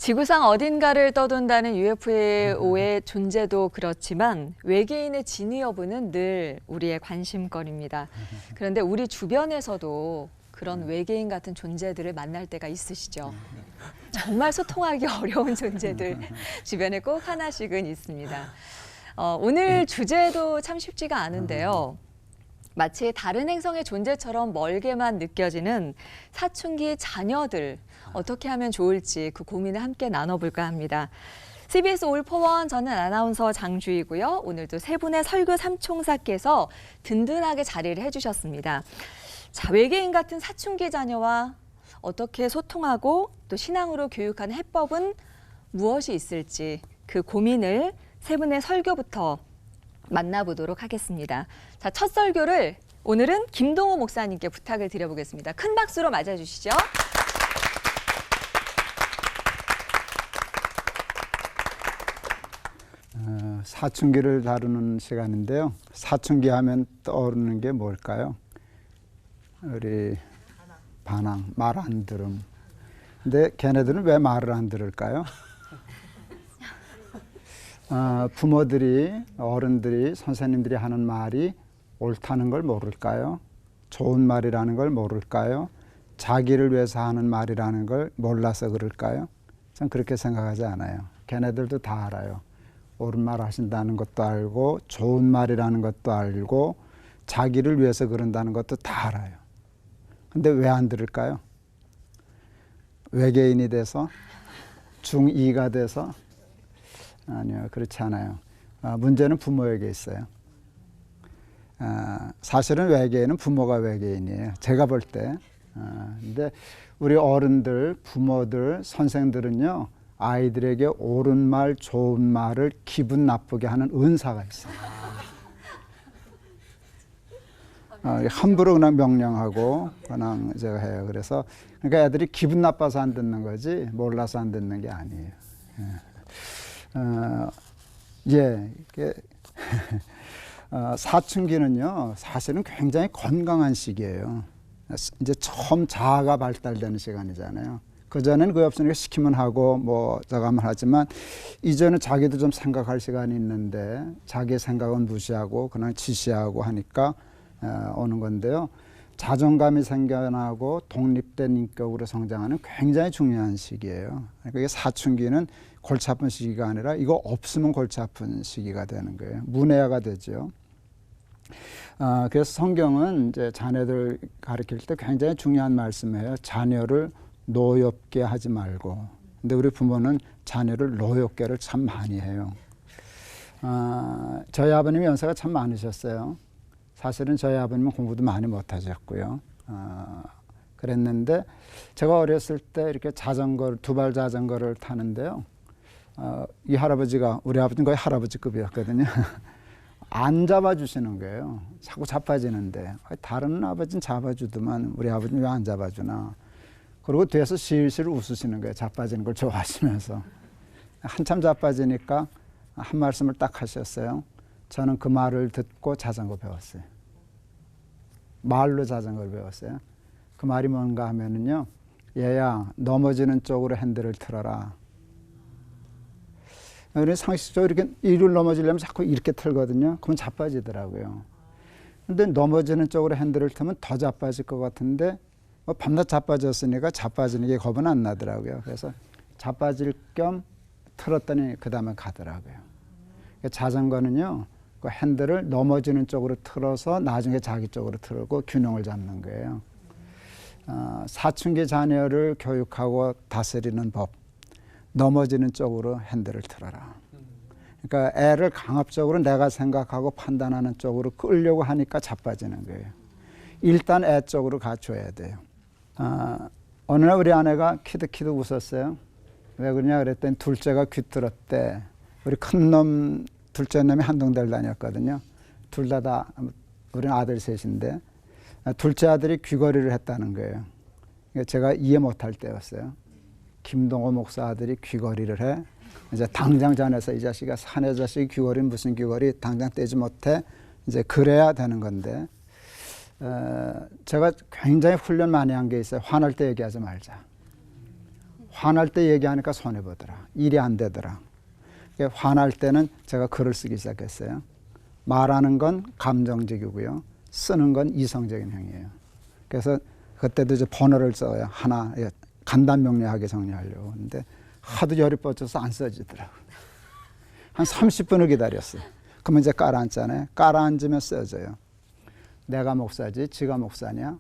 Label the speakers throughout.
Speaker 1: 지구상 어딘가를 떠돈다는 UFO의 존재도 그렇지만 외계인의 진위 여부는 늘 우리의 관심거리입니다. 그런데 우리 주변에서도 그런 외계인 같은 존재들을 만날 때가 있으시죠? 정말 소통하기 어려운 존재들 주변에 꼭 하나씩은 있습니다. 오늘 주제도 참 쉽지가 않은데요. 마치 다른 행성의 존재처럼 멀게만 느껴지는 사춘기 자녀들 어떻게 하면 좋을지 그 고민을 함께 나눠볼까 합니다. CBS 올포원 저는 아나운서 장주희고요. 오늘도 세 분의 설교 삼총사께서 든든하게 자리를 해주셨습니다. 자, 외계인 같은 사춘기 자녀와 어떻게 소통하고 또 신앙으로 교육하는 해법은 무엇이 있을지 그 고민을 세 분의 설교부터 만나보도록 하겠습니다. 자, 첫 설교를 오늘은 김동호 목사님께 부탁을 드려보겠습니다. 큰 박수로 맞아주시죠.
Speaker 2: 사춘기를 다루는 시간인데요. 사춘기 하면 떠오르는 게 뭘까요? 우리 반항, 말 안 들음. 근데 걔네들은 왜 말을 안 들을까요? 부모들이, 어른들이, 선생님들이 하는 말이 옳다는 걸 모를까요? 좋은 말이라는 걸 모를까요? 자기를 위해서 하는 말이라는 걸 몰라서 그럴까요? 전 그렇게 생각하지 않아요. 걔네들도 다 알아요. 옳은 말 하신다는 것도 알고 좋은 말이라는 것도 알고 자기를 위해서 그런다는 것도 다 알아요. 근데 왜 안 들을까요? 외계인이 돼서? 중2가 돼서? 아니요, 그렇지 않아요. 문제는 부모에게 있어요. 사실은 외계인은 부모가 외계인이에요. 제가 볼 때. 근데 우리 어른들, 부모들, 선생들은요, 아이들에게 옳은 말, 좋은 말을 기분 나쁘게 하는 은사가 있어요. 함부로 그냥 명령하고 그냥 제가 해요. 그래서 그러니까 애들이 기분 나빠서 안 듣는 거지 몰라서 안 듣는 게 아니에요. 이게 사춘기는요 사실은 굉장히 건강한 시기예요. 이제 처음 자아가 발달되는 시간이잖아요. 그전에는 그게 없으니까 시키면 하고 뭐 저거 하면 하지만 이제는 자기도 좀 생각할 시간이 있는데 자기의 생각은 무시하고 그냥 지시하고 하니까 오는 건데요. 자존감이 생겨나고 독립된 인격으로 성장하는 굉장히 중요한 시기예요. 그러니까 이게 사춘기는 골치 아픈 시기가 아니라 이거 없으면 골치 아픈 시기가 되는 거예요. 문해가 되죠. 그래서 성경은 이제 자녀들 가르칠 때 굉장히 중요한 말씀이에요. 자녀를 노엽게 하지 말고. 근데 우리 부모는 자녀를 노엽게를 참 많이 해요. 저희 아버님이 연세가 참 많으셨어요. 사실은 저희 아버님은 공부도 많이 못하셨고요. 그랬는데 제가 어렸을 때 이렇게 자전거를 두발 자전거를 타는데요. 이 할아버지가 우리 아버지는 거의 할아버지급이었거든요. 안 잡아주시는 거예요. 자꾸 자빠지는데 다른 아버지는 잡아주더만 우리 아버지는 왜 안 잡아주나. 그리고 뒤에서 실실 웃으시는 거예요. 자빠지는 걸 좋아하시면서. 한참 자빠지니까 한 말씀을 딱 하셨어요. 저는 그 말을 듣고 자전거 배웠어요. 말로 자전거를 배웠어요. 그 말이 뭔가 하면은요. 얘야 넘어지는 쪽으로 핸들을 틀어라. 우리 상식적으로 이렇게 이를 넘어지려면 자꾸 이렇게 틀거든요. 그러면 자빠지더라고요. 근데 넘어지는 쪽으로 핸들을 틀면 더 자빠질 것 같은데 뭐 밤낮 자빠졌으니까 자빠지는 게 겁은 안 나더라고요. 그래서 자빠질 겸 틀었더니 그 다음에 가더라고요. 자전거는요. 그 핸들을 넘어지는 쪽으로 틀어서 나중에 자기 쪽으로 틀고 균형을 잡는 거예요. 사춘기 자녀를 교육하고 다스리는 법. 넘어지는 쪽으로 핸들을 틀어라. 그러니까 애를 강압적으로 내가 생각하고 판단하는 쪽으로 끌려고 하니까 자빠지는 거예요. 일단 애 쪽으로 가줘야 돼요. 어느 날 우리 아내가 키득키득 웃었어요. 왜 그러냐 그랬더니 둘째가 귀뚫었대. 우리 큰 놈 둘째 놈이 한동대를 다녔거든요. 둘 다 우리는 아들 셋인데 둘째 아들이 귀걸이를 했다는 거예요. 제가 이해 못할 때였어요. 김동호 목사 아들이 귀걸이를 해. 이제 당장 전해서 이 자식아 사내 자식이 귀걸이는 무슨 귀걸이 당장 떼지 못해. 이제 그래야 되는 건데 제가 굉장히 훈련 많이 한 게 있어요. 화날 때 얘기하지 말자. 화날 때 얘기하니까 손해보더라. 일이 안 되더라. 화날 때는 제가 글을 쓰기 시작했어요. 말하는 건 감정적이고요. 쓰는 건 이성적인 행위예요. 그래서 그때도 이제 번호를 써요. 하나 간단명료하게 정리하려고. 근데 하도 열이 뻗쳐서 안 써지더라고요. 한 30분을 기다렸어요. 그러면 이제 깔아앉잖아요. 깔아앉으면 써져요. 내가 목사지 지가 목사냐?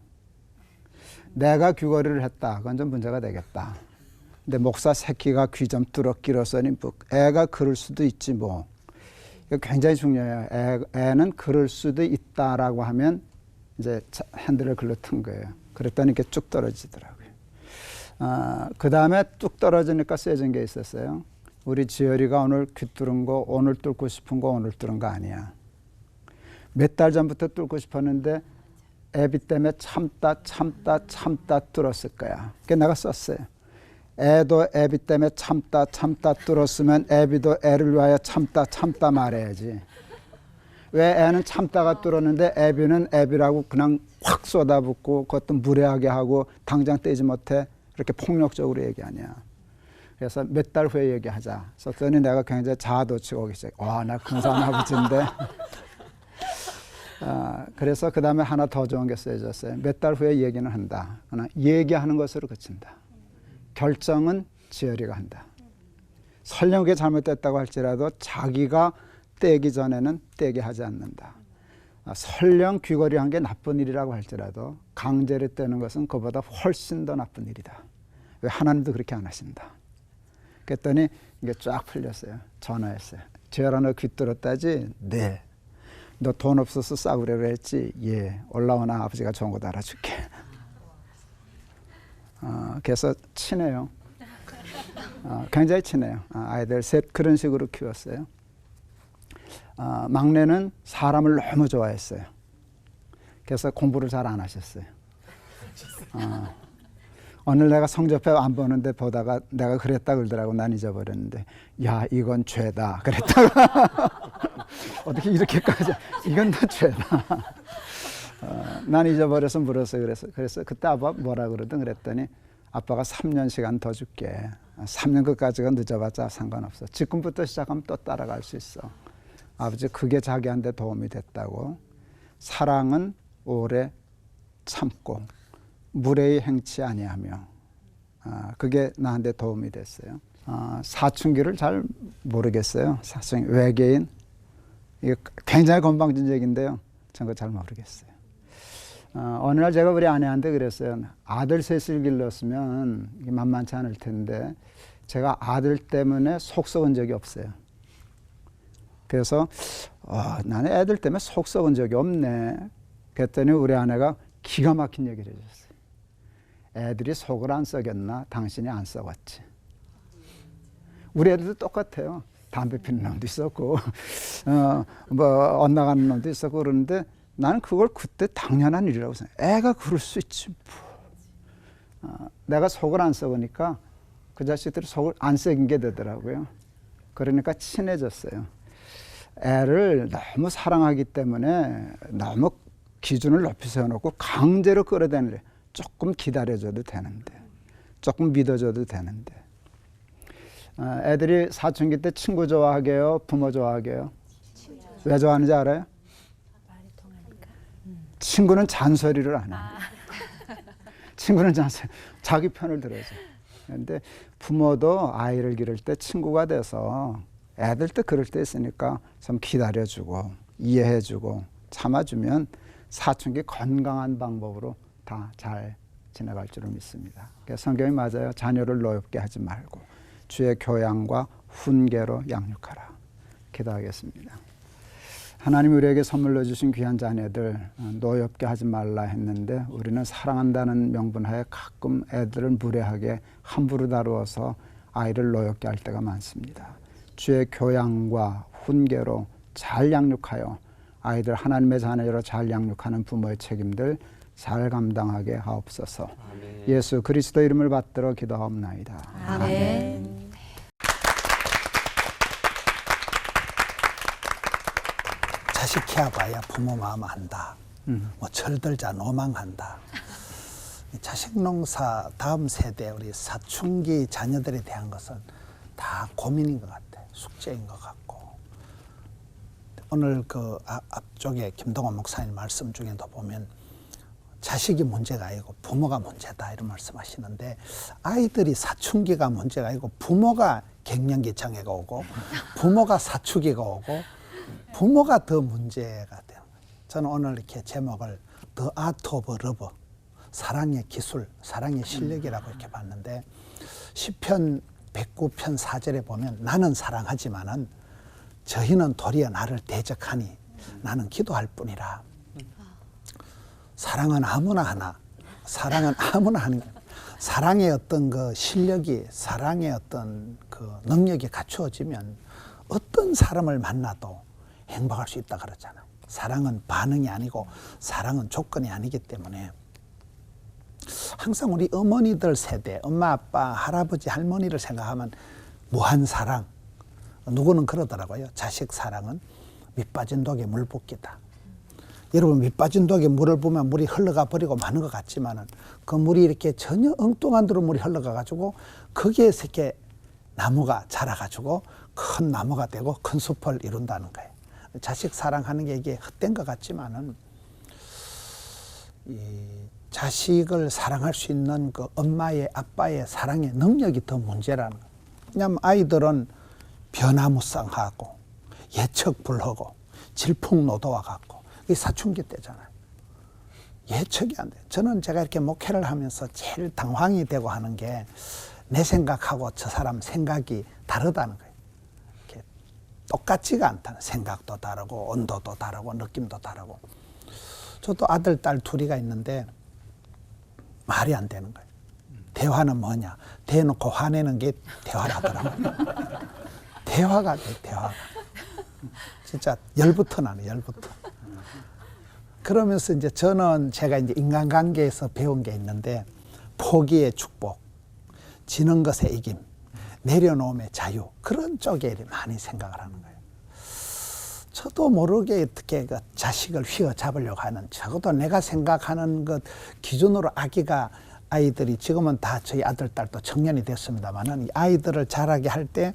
Speaker 2: 내가 귀걸이를 했다. 그건 좀 문제가 되겠다. 근데 목사 새끼가 귀 좀 뚫어 길었으니 뭐 애가 그럴 수도 있지 뭐. 이거 굉장히 중요해요. 애는 그럴 수도 있다라고 하면 이제 핸들을 글로 튼 거예요. 그랬더니 이렇게 쭉 떨어지더라고요. 그 다음에 뚝 떨어지니까 세진 게 있었어요. 우리 지열이가 오늘 귀 뚫은 거 오늘 뚫고 싶은 거 오늘 뚫은 거 아니야. 몇 달 전부터 뚫고 싶었는데 애비 때문에 참다 뚫었을 거야. 그게 내가 썼어요. 애도 애비 때문에 참다 뚫었으면 애비도 애를 위하여 참다 말해야지. 왜 애는 참다가 뚫었는데 애비는 애비라고 그냥 확 쏟아붓고 그것도 무례하게 하고 당장 떼지 못해 이렇게 폭력적으로 얘기하냐. 그래서 몇 달 후에 얘기하자. 썼더니 내가 굉장히 자아도취가 오기 시작해. 와, 나 근사한 아버지인데. 그래서 그 다음에 하나 더 좋은 게 쓰여졌어요. 몇 달 후에 얘기는 한다. 그러나 얘기하는 것으로 그친다. 결정은 지열이가 한다. 설령 그게 잘못됐다고 할지라도 자기가 떼기 전에는 떼게 하지 않는다. 설령 귀걸이 한 게 나쁜 일이라고 할지라도 강제로 떼는 것은 그보다 훨씬 더 나쁜 일이다. 왜 하나님도 그렇게 안 하신다. 그랬더니 이게 쫙 풀렸어요. 전화했어요. 지열아 너 귀 뚫었다지? 네. 너 돈 없어서 싸우려고 했지? 예. 올라오나 아버지가 좋은 거 알아줄게. 그래서 친해요. 굉장히 친해요. 아이들 셋 그런 식으로 키웠어요. 막내는 사람을 너무 좋아했어요. 그래서 공부를 잘 안 하셨어요. 오늘 내가 성적표 안 보는데 보다가 내가 그랬다 그러더라고. 난 잊어버렸는데 야 이건 죄다 그랬다가 어떻게 이렇게까지 이건 더 죄다. 난 잊어버려서 물었어요. 그래서 그때 아빠 뭐라 그러든 그랬더니 아빠가 3년 시간 더 줄게. 3년 끝까지가 늦어봤자 상관없어. 지금부터 시작하면 또 따라갈 수 있어. 아버지 그게 자기한테 도움이 됐다고. 사랑은 오래 참고 무례히 행치 아니하며 그게 나한테 도움이 됐어요. 사춘기를 잘 모르겠어요. 사춘기 외계인 이게 굉장히 건방진 얘기인데요. 전 그거 잘 모르겠어요. 어느 날 제가 우리 아내한테 그랬어요. 아들 셋을 길렀으면 이게 만만치 않을 텐데 제가 아들 때문에 속 썩은 적이 없어요. 그래서 나는 애들 때문에 속 썩은 적이 없네. 그랬더니 우리 아내가 기가 막힌 얘기를 해줬어요. 애들이 속을 안 썩였나? 당신이 안 썩었지. 우리 애들도 똑같아요. 담배 피는 놈도 있었고 뭐 엇나가는 놈도 있었고 그러는데 나는 그걸 그때 당연한 일이라고 생각해. 애가 그럴 수 있지 뭐. 내가 속을 안 썩으니까 그 자식들이 속을 안 썩인 게 되더라고요. 그러니까 친해졌어요. 애를 너무 사랑하기 때문에 너무 기준을 높이 세워놓고 강제로 끌어다니려. 조금 기다려줘도 되는데 조금 믿어줘도 되는데 애들이 사춘기 때 친구 좋아하게요? 부모 좋아하게요? 왜 좋아하는지 알아요? 친구는 잔소리를 안 해요. 친구는 잔소리, 자기 편을 들어줘. 그런데 부모도 아이를 기를 때 친구가 돼서 애들 때 그럴 때 있으니까 좀 기다려주고 이해해주고 참아주면 사춘기 건강한 방법으로 다 잘 지나갈 줄을 믿습니다. 그래서 성경이 맞아요. 자녀를 노엽게 하지 말고 주의 교양과 훈계로 양육하라. 기도하겠습니다. 하나님이 우리에게 선물로 주신 귀한 자녀들 노엽게 하지 말라 했는데 우리는 사랑한다는 명분하에 가끔 애들을 무례하게 함부로 다루어서 아이를 노엽게 할 때가 많습니다. 주의 교양과 훈계로 잘 양육하여 아이들 하나님의 자녀로 잘 양육하는 부모의 책임들 잘 감당하게 하옵소서. 아멘. 예수 그리스도 이름을 받들어 기도하옵나이다.
Speaker 1: 아멘.
Speaker 3: 자식 키워봐야 부모 마음 안다. 뭐 철들자 노망한다. 자식 농사 다음 세대 우리 사춘기 자녀들에 대한 것은 다 고민인 것 같아요. 숙제인 것 같고 오늘 그 앞쪽에 김동원 목사님 말씀 중에도 보면 자식이 문제가 아니고 부모가 문제다 이런 말씀하시는데 아이들이 사춘기가 문제가 아니고 부모가 갱년기 장애가 오고 부모가 사춘기가 오고 부모가 더 문제가 돼요. 저는 오늘 이렇게 제목을 The Art of Love 사랑의 기술, 사랑의 실력이라고 이렇게 봤는데 시편 109편 4절에 보면 나는 사랑하지만은 저희는 도리어 나를 대적하니 나는 기도할 뿐이라. 사랑은 아무나 하나. 사랑은 아무나 하는 거예요. 사랑의 어떤 그 실력이 사랑의 어떤 그 능력이 갖추어지면 어떤 사람을 만나도 행복할 수 있다 그러잖아요. 사랑은 반응이 아니고 사랑은 조건이 아니기 때문에 항상 우리 어머니들 세대, 엄마, 아빠, 할아버지, 할머니를 생각하면 무한 사랑. 누구는 그러더라고요. 자식 사랑은 밑 빠진 독에 물 붓기다. 여러분 밑 빠진 독에 물을 부으면 물이 흘러가 버리고 마는 것 같지만은 그 물이 이렇게 전혀 엉뚱한 데로 물이 흘러가 가지고 거기에서 이렇게 나무가 자라가지고 큰 나무가 되고 큰 숲을 이룬다는 거예요. 자식 사랑하는 게 이게 헛된 것 같지만은 이 자식을 사랑할 수 있는 그 엄마의 아빠의 사랑의 능력이 더 문제라는 거예요. 왜냐하면 아이들은 변화무쌍하고 예측불허고 질풍노도와 같고 이게 사춘기 때잖아요. 예측이 안 돼요. 저는 제가 이렇게 목회를 하면서 제일 당황이 되고 하는 게 내 생각하고 저 사람 생각이 다르다는 거예요. 이렇게 똑같지가 않다는 생각도 다르고 온도도 다르고 느낌도 다르고. 저도 아들, 딸 둘이가 있는데 말이 안 되는 거예요. 대화는 뭐냐? 대놓고 화내는 게 대화라더라고요. 대화가 돼, 대화가. 진짜 열부터 나네, 열부터. 그러면서 이제 저는 제가 이제 인간관계에서 배운 게 있는데 포기의 축복, 지는 것의 이김, 내려놓음의 자유 그런 쪽에 많이 생각을 하는 거예요. 저도 모르게 어떻게 그 자식을 휘어잡으려고 하는 적어도 내가 생각하는 것 기준으로 아이들이 지금은 다 저희 아들, 딸도 청년이 됐습니다만은 이 아이들을 자라게 할 때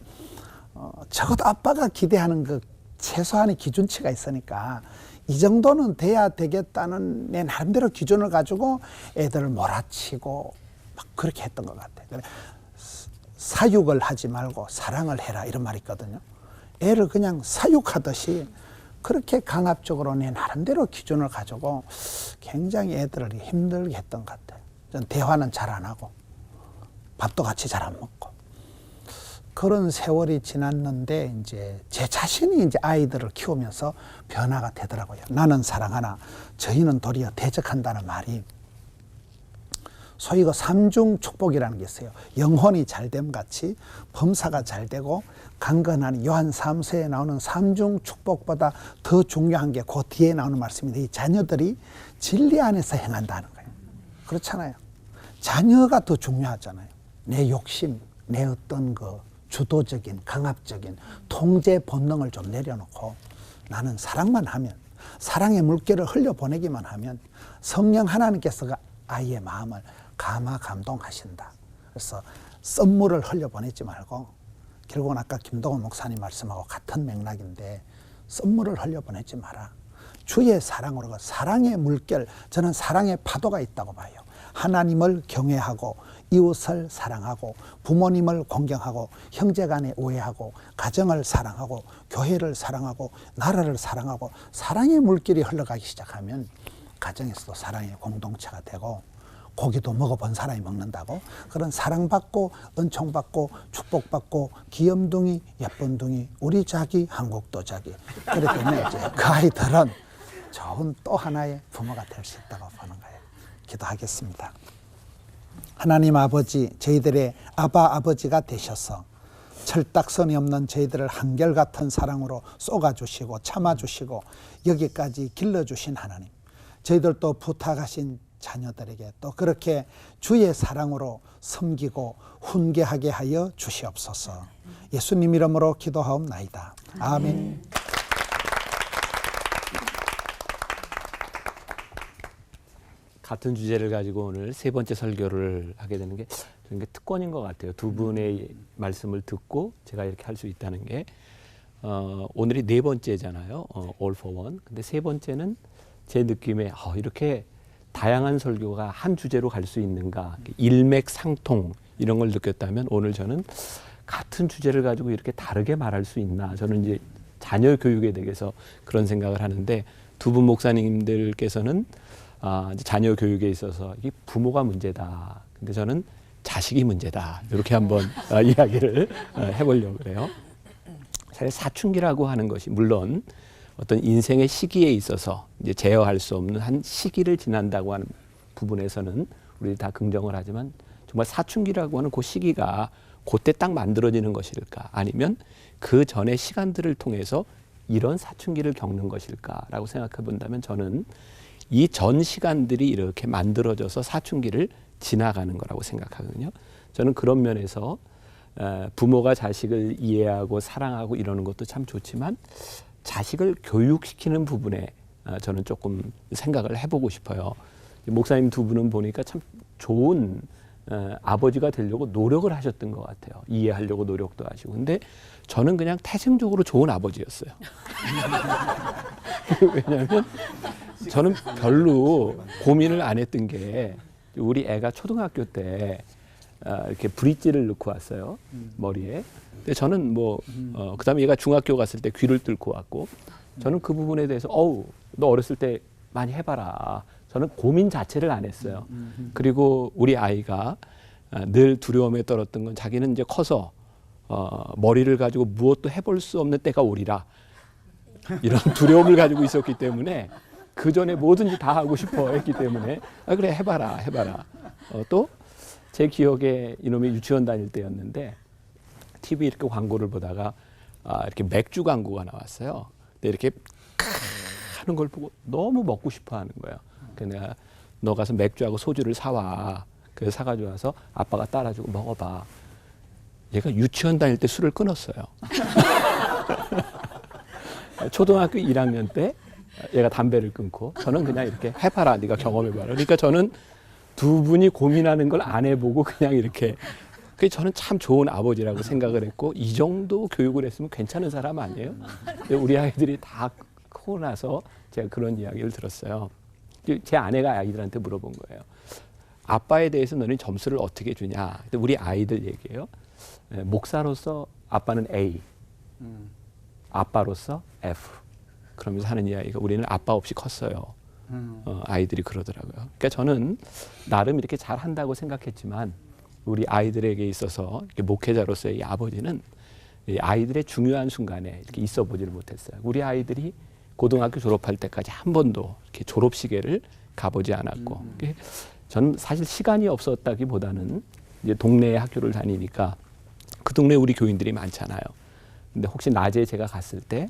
Speaker 3: 적어도 아빠가 기대하는 그 최소한의 기준치가 있으니까 이 정도는 돼야 되겠다는 내 나름대로 기준을 가지고 애들을 몰아치고 막 그렇게 했던 것 같아요. 사육을 하지 말고 사랑을 해라 이런 말이 있거든요. 애를 그냥 사육하듯이 그렇게 강압적으로 내 나름대로 기준을 가지고 굉장히 애들을 힘들게 했던 것 같아요. 전 대화는 잘 안 하고 밥도 같이 잘 안 먹고 그런 세월이 지났는데 이제 제 자신이 이제 아이들을 키우면서 변화가 되더라고요. 나는 사랑하나 저희는 도리어 대적한다는 말이 소위 그 삼중 축복이라는 게 있어요. 영혼이 잘됨 같이 범사가 잘 되고 강건하니 요한 3서에 나오는 삼중 축복보다 더 중요한 게 그 뒤에 나오는 말씀인데 이 자녀들이 진리 안에서 행한다는 거예요. 그렇잖아요. 자녀가 더 중요하잖아요. 내 욕심, 내 어떤 그 주도적인 강압적인 통제 본능을 좀 내려놓고 나는 사랑만 하면 사랑의 물결을 흘려보내기만 하면 성령 하나님께서 아이의 마음을 감동하신다. 그래서 썸물을 흘려보내지 말고 결국은 아까 김동원 목사님 말씀하고 같은 맥락인데 썸물을 흘려보내지 마라. 주의 사랑으로 사랑의 물결, 저는 사랑의 파도가 있다고 봐요. 하나님을 경외하고 이웃을 사랑하고 부모님을 공경하고 형제간에 오해하고 가정을 사랑하고 교회를 사랑하고 나라를 사랑하고 사랑의 물길이 흘러가기 시작하면 가정에서도 사랑의 공동체가 되고 고기도 먹어본 사람이 먹는다고 그런 사랑받고 은총받고 축복받고 귀염둥이 예쁜둥이 우리 자기 한국도 자기 그렇기 때문에 이제 그 아이들은 좋은 또 하나의 부모가 될 수 있다고 보는 거예요. 기도하겠습니다. 하나님 아버지, 저희들의 아버지가 되셔서 철딱선이 없는 저희들을 한결같은 사랑으로 쏘아주시고 참아주시고 여기까지 길러주신 하나님, 저희들도 부탁하신 자녀들에게 또 그렇게 주의 사랑으로 섬기고 훈계하게 하여 주시옵소서. 예수님 이름으로 기도하옵나이다. 아멘.
Speaker 4: 같은 주제를 가지고 오늘 세 번째 설교를 하게 되는 게 저는 게 특권인 것 같아요. 두 분의 말씀을 듣고 제가 이렇게 할 수 있다는 게 오늘이 네 번째잖아요. All for One. 근데 세 번째는 제 느낌에 이렇게 다양한 설교가 한 주제로 갈 수 있는가, 일맥상통 이런 걸 느꼈다면 오늘 저는 같은 주제를 가지고 이렇게 다르게 말할 수 있나. 저는 이제 자녀 교육에 대해서 그런 생각을 하는데 두 분 목사님들께서는 이제 자녀 교육에 있어서 이 부모가 문제다. 근데 저는 자식이 문제다. 이렇게 한번 이야기를 해보려고 그래요. 사실 사춘기라고 하는 것이 물론 어떤 인생의 시기에 있어서 이제 제어할 수 없는 한 시기를 지난다고 하는 부분에서는 우리 다 긍정을 하지만 정말 사춘기라고 하는 그 시기가 그때 딱 만들어지는 것일까? 아니면 그 전의 시간들을 통해서 이런 사춘기를 겪는 것일까라고 생각해 본다면 저는 이 전 시간들이 이렇게 만들어져서 사춘기를 지나가는 거라고 생각하거든요. 저는 그런 면에서 부모가 자식을 이해하고 사랑하고 이러는 것도 참 좋지만 자식을 교육시키는 부분에 저는 조금 생각을 해보고 싶어요. 목사님 두 분은 보니까 참 좋은 아버지가 되려고 노력을 하셨던 것 같아요. 이해하려고 노력도 하시고. 근데 저는 그냥 태생적으로 좋은 아버지였어요. 왜냐하면 저는 별로 고민을 안 했던 게 우리 애가 초등학교 때 이렇게 브릿지를 넣고 왔어요. 머리에. 근데 저는 그다음에 얘가 중학교 갔을 때 귀를 뚫고 왔고 저는 그 부분에 대해서 너 어렸을 때 많이 해봐라. 저는 고민 자체를 안 했어요. 그리고 우리 아이가 늘 두려움에 떨었던 건 자기는 이제 커서 머리를 가지고 무엇도 해볼 수 없는 때가 오리라. 이런 두려움을 가지고 있었기 때문에 그 전에 뭐든지 다 하고 싶어 했기 때문에 그래 해봐라. 또 제 기억에 이놈이 유치원 다닐 때였는데 TV 이렇게 광고를 보다가 이렇게 맥주 광고가 나왔어요. 근데 이렇게 하는 걸 보고 너무 먹고 싶어 하는 거예요. 그래서 내가 너 가서 맥주하고 소주를 사와. 그래서 사가지고 와서 아빠가 따라주고 먹어봐. 얘가 유치원 다닐 때 술을 끊었어요. 초등학교 1학년 때 얘가 담배를 끊고 저는 그냥 이렇게 해봐라. 네가 경험해봐라. 그러니까 저는 두 분이 고민하는 걸 안 해보고 그냥 이렇게 그게 저는 참 좋은 아버지라고 생각을 했고 이 정도 교육을 했으면 괜찮은 사람 아니에요? 근데 우리 아이들이 다 크고 나서 제가 그런 이야기를 들었어요. 제 아내가 아이들한테 물어본 거예요. 아빠에 대해서 너는 점수를 어떻게 주냐? 근데 우리 아이들 얘기해요. 목사로서 아빠는 A, 아빠로서 F. 그러면서 하는 이야기가 우리는 아빠 없이 컸어요. 아이들이 그러더라고요. 그러니까 저는 나름 이렇게 잘한다고 생각했지만 우리 아이들에게 있어서 이렇게 목회자로서의 이 아버지는 이 아이들의 중요한 순간에 이렇게 있어 보지를 못했어요. 우리 아이들이 고등학교 졸업할 때까지 한 번도 이렇게 졸업식에를 가보지 않았고, 저는 사실 시간이 없었다기보다는 이제 동네에 학교를 다니니까 그 동네에 우리 교인들이 많잖아요. 근데 혹시 낮에 제가 갔을 때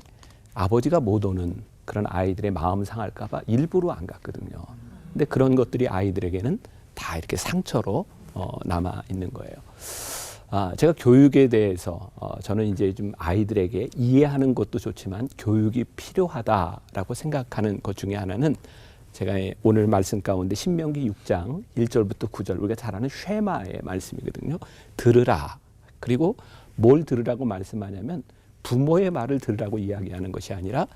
Speaker 4: 아버지가 못 오는 그런 아이들의 마음 상할까봐 일부러 안 갔거든요. 근데 그런 것들이 아이들에게는 다 이렇게 상처로 남아 있는 거예요. 제가 교육에 대해서 저는 이제 좀 아이들에게 이해하는 것도 좋지만 교육이 필요하다라고 생각하는 것 중에 하나는 제가 오늘 말씀 가운데 신명기 6장 1절부터 9절 우리가 잘 아는 쉐마의 말씀이거든요. 들으라. 그리고 뭘 들으라고 말씀하냐면 부모의 말을 들으라고 이야기하는 것이 아니라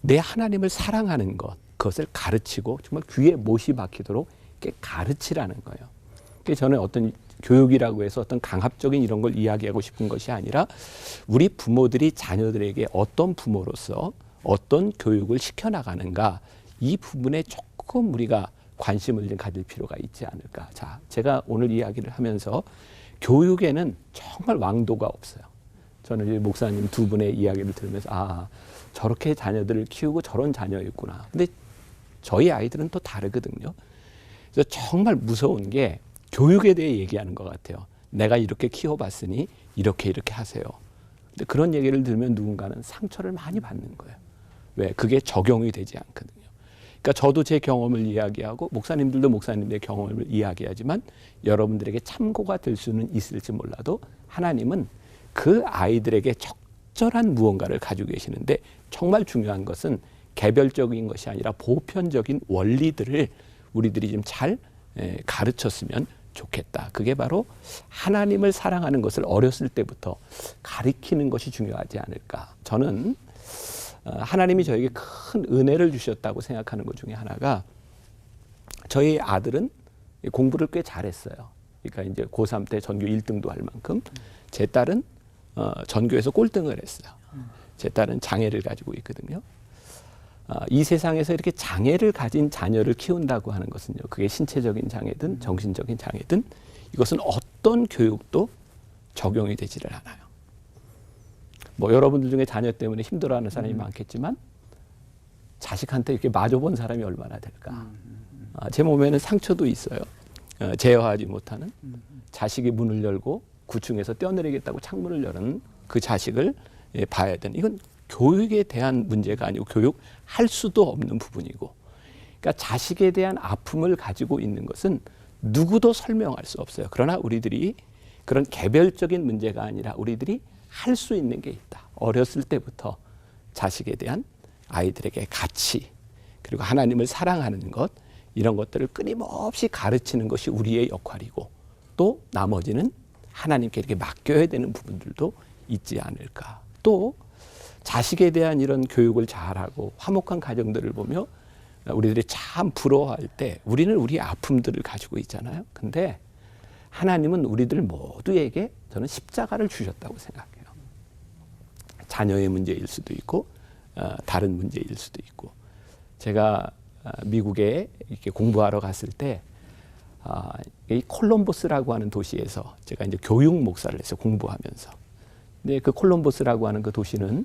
Speaker 4: 내 하나님을 사랑하는 것, 그것을 가르치고 정말 귀에 못이 박히도록 이렇게 가르치라는 거예요. 그래서 저는 어떤 교육이라고 해서 어떤 강압적인 이런 걸 이야기하고 싶은 것이 아니라 우리 부모들이 자녀들에게 어떤 부모로서 어떤 교육을 시켜나가는가 이 부분에 조금 우리가 관심을 좀 가질 필요가 있지 않을까. 자, 제가 오늘 이야기를 하면서 교육에는 정말 왕도가 없어요. 저는 이제 목사님 두 분의 이야기를 들으면서 저렇게 자녀들을 키우고 저런 자녀였구나. 근데 저희 아이들은 또 다르거든요. 그래서 정말 무서운 게 교육에 대해 얘기하는 것 같아요. 내가 이렇게 키워봤으니 이렇게 하세요. 근데 그런 얘기를 들으면 누군가는 상처를 많이 받는 거예요. 왜? 그게 적용이 되지 않거든요. 그러니까 저도 제 경험을 이야기하고 목사님들도 목사님들의 경험을 이야기하지만 여러분들에게 참고가 될 수는 있을지 몰라도 하나님은 그 아이들에게 적절한 무언가를 가지고 계시는데 정말 중요한 것은 개별적인 것이 아니라 보편적인 원리들을 우리들이 좀 잘 가르쳤으면 좋겠다. 그게 바로 하나님을 사랑하는 것을 어렸을 때부터 가르치는 것이 중요하지 않을까. 저는 하나님이 저에게 큰 은혜를 주셨다고 생각하는 것 중에 하나가 저희 아들은 공부를 꽤 잘했어요. 그러니까 이제 고3 때 전교 1등도 할 만큼 제 딸은 전교에서 꼴등을 했어요. 제 딸은 장애를 가지고 있거든요. 이 세상에서 이렇게 장애를 가진 자녀를 키운다고 하는 것은요, 그게 신체적인 장애든 정신적인 장애든 이것은 어떤 교육도 적용이 되지를 않아요. 뭐 여러분들 중에 자녀 때문에 힘들어하는 사람이 많겠지만 자식한테 이렇게 마줘본 사람이 얼마나 될까. 제 몸에는 상처도 있어요. 제어하지 못하는 자식이 문을 열고 9층에서 뛰어내리겠다고 창문을 여는 그 자식을 봐야 되는, 이건 교육에 대한 문제가 아니고 교육할 수도 없는 부분이고, 그러니까 자식에 대한 아픔을 가지고 있는 것은 누구도 설명할 수 없어요. 그러나 우리들이 그런 개별적인 문제가 아니라 우리들이 할 수 있는 게 있다. 어렸을 때부터 자식에 대한 아이들에게 가치, 그리고 하나님을 사랑하는 것, 이런 것들을 끊임없이 가르치는 것이 우리의 역할이고, 또 나머지는 하나님께 이렇게 맡겨야 되는 부분들도 있지 않을까. 또 자식에 대한 이런 교육을 잘하고 화목한 가정들을 보며 우리들이 참 부러워할 때, 우리는 우리의 아픔들을 가지고 있잖아요. 근데 하나님은 우리들 모두에게 저는 십자가를 주셨다고 생각해요. 자녀의 문제일 수도 있고 다른 문제일 수도 있고. 제가 미국에 이렇게 공부하러 갔을 때 이 콜럼버스라고 하는 도시에서 제가 이제 교육 목사를 해서 공부하면서, 근데 그 콜럼버스라고 하는 그 도시는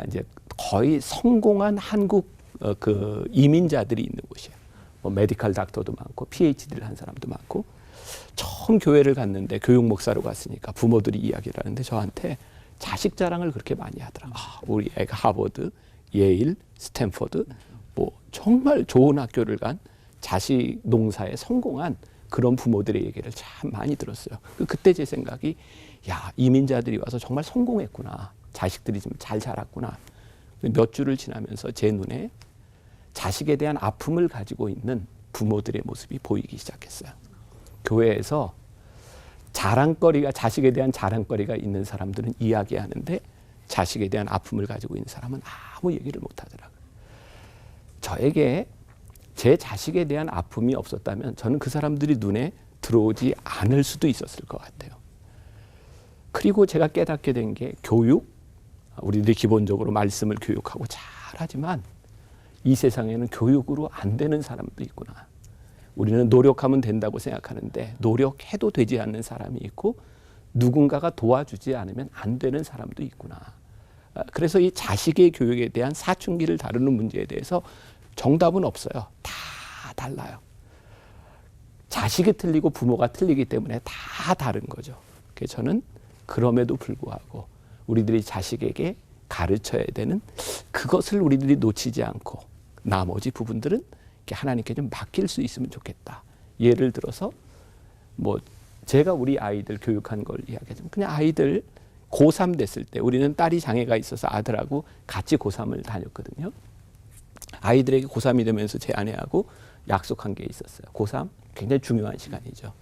Speaker 4: 이제 거의 성공한 한국 그 이민자들이 있는 곳이에요. 뭐 메디컬 닥터도 많고 PhD를 한 사람도 많고. 처음 교회를 갔는데 교육 목사로 갔으니까 부모들이 이야기를 하는데 저한테 자식 자랑을 그렇게 많이 하더라고요. 우리 애가 하버드, 예일, 스탠퍼드, 뭐 정말 좋은 학교를 간 자식 농사에 성공한 그런 부모들의 얘기를 참 많이 들었어요. 그때 제 생각이, 야, 이민자들이 와서 정말 성공했구나. 자식들이 좀 잘 자랐구나. 몇 주를 지나면서 제 눈에 자식에 대한 아픔을 가지고 있는 부모들의 모습이 보이기 시작했어요. 교회에서 자랑거리가, 자식에 대한 자랑거리가 있는 사람들은 이야기하는데 자식에 대한 아픔을 가지고 있는 사람은 아무 얘기를 못 하더라고요. 저에게 제 자식에 대한 아픔이 없었다면 저는 그 사람들이 눈에 들어오지 않을 수도 있었을 것 같아요. 그리고 제가 깨닫게 된 게, 교육, 우리들이 기본적으로 말씀을 교육하고 잘하지만 이 세상에는 교육으로 안 되는 사람도 있구나. 우리는 노력하면 된다고 생각하는데 노력해도 되지 않는 사람이 있고, 누군가가 도와주지 않으면 안 되는 사람도 있구나. 그래서 이 자식의 교육에 대한 사춘기를 다루는 문제에 대해서 정답은 없어요. 다 달라요. 자식이 틀리고 부모가 틀리기 때문에 다 다른 거죠. 그래서 저는 그럼에도 불구하고 우리들이 자식에게 가르쳐야 되는 그것을 우리들이 놓치지 않고 나머지 부분들은 이렇게 하나님께 좀 맡길 수 있으면 좋겠다. 예를 들어서 뭐 제가 우리 아이들 교육한 걸 이야기하자면, 그냥 아이들 고3 됐을 때, 우리는 딸이 장애가 있어서 아들하고 같이 고3을 다녔거든요. 아이들에게 고3이 되면서 제 아내하고 약속한 게 있었어요. 고3 굉장히 중요한 시간이죠.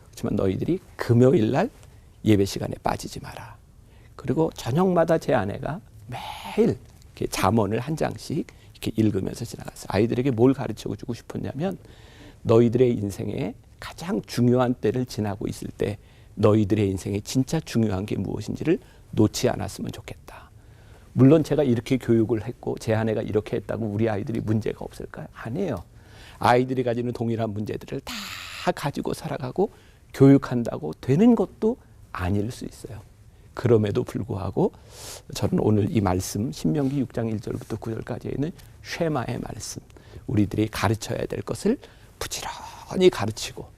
Speaker 4: 그렇지만 너희들이 금요일 날 예배 시간에 빠지지 마라. 그리고 저녁마다 제 아내가 매일 이렇게 잠언을 한 장씩 이렇게 읽으면서 지나갔어요. 아이들에게 뭘 가르쳐 주고 싶었냐면, 너희들의 인생에 가장 중요한 때를 지나고 있을 때 너희들의 인생에 진짜 중요한 게 무엇인지를 놓지 않았으면 좋겠다. 물론 제가 이렇게 교육을 했고 제 아내가 이렇게 했다고 우리 아이들이 문제가 없을까요? 아니에요. 아이들이 가지는 동일한 문제들을 다 가지고 살아가고 교육한다고 되는 것도 아닐 수 있어요. 그럼에도 불구하고 저는 오늘 이 말씀, 신명기 6장 1절부터 9절까지에 있는 쉐마의 말씀, 우리들이 가르쳐야 될 것을 부지런히 가르치고,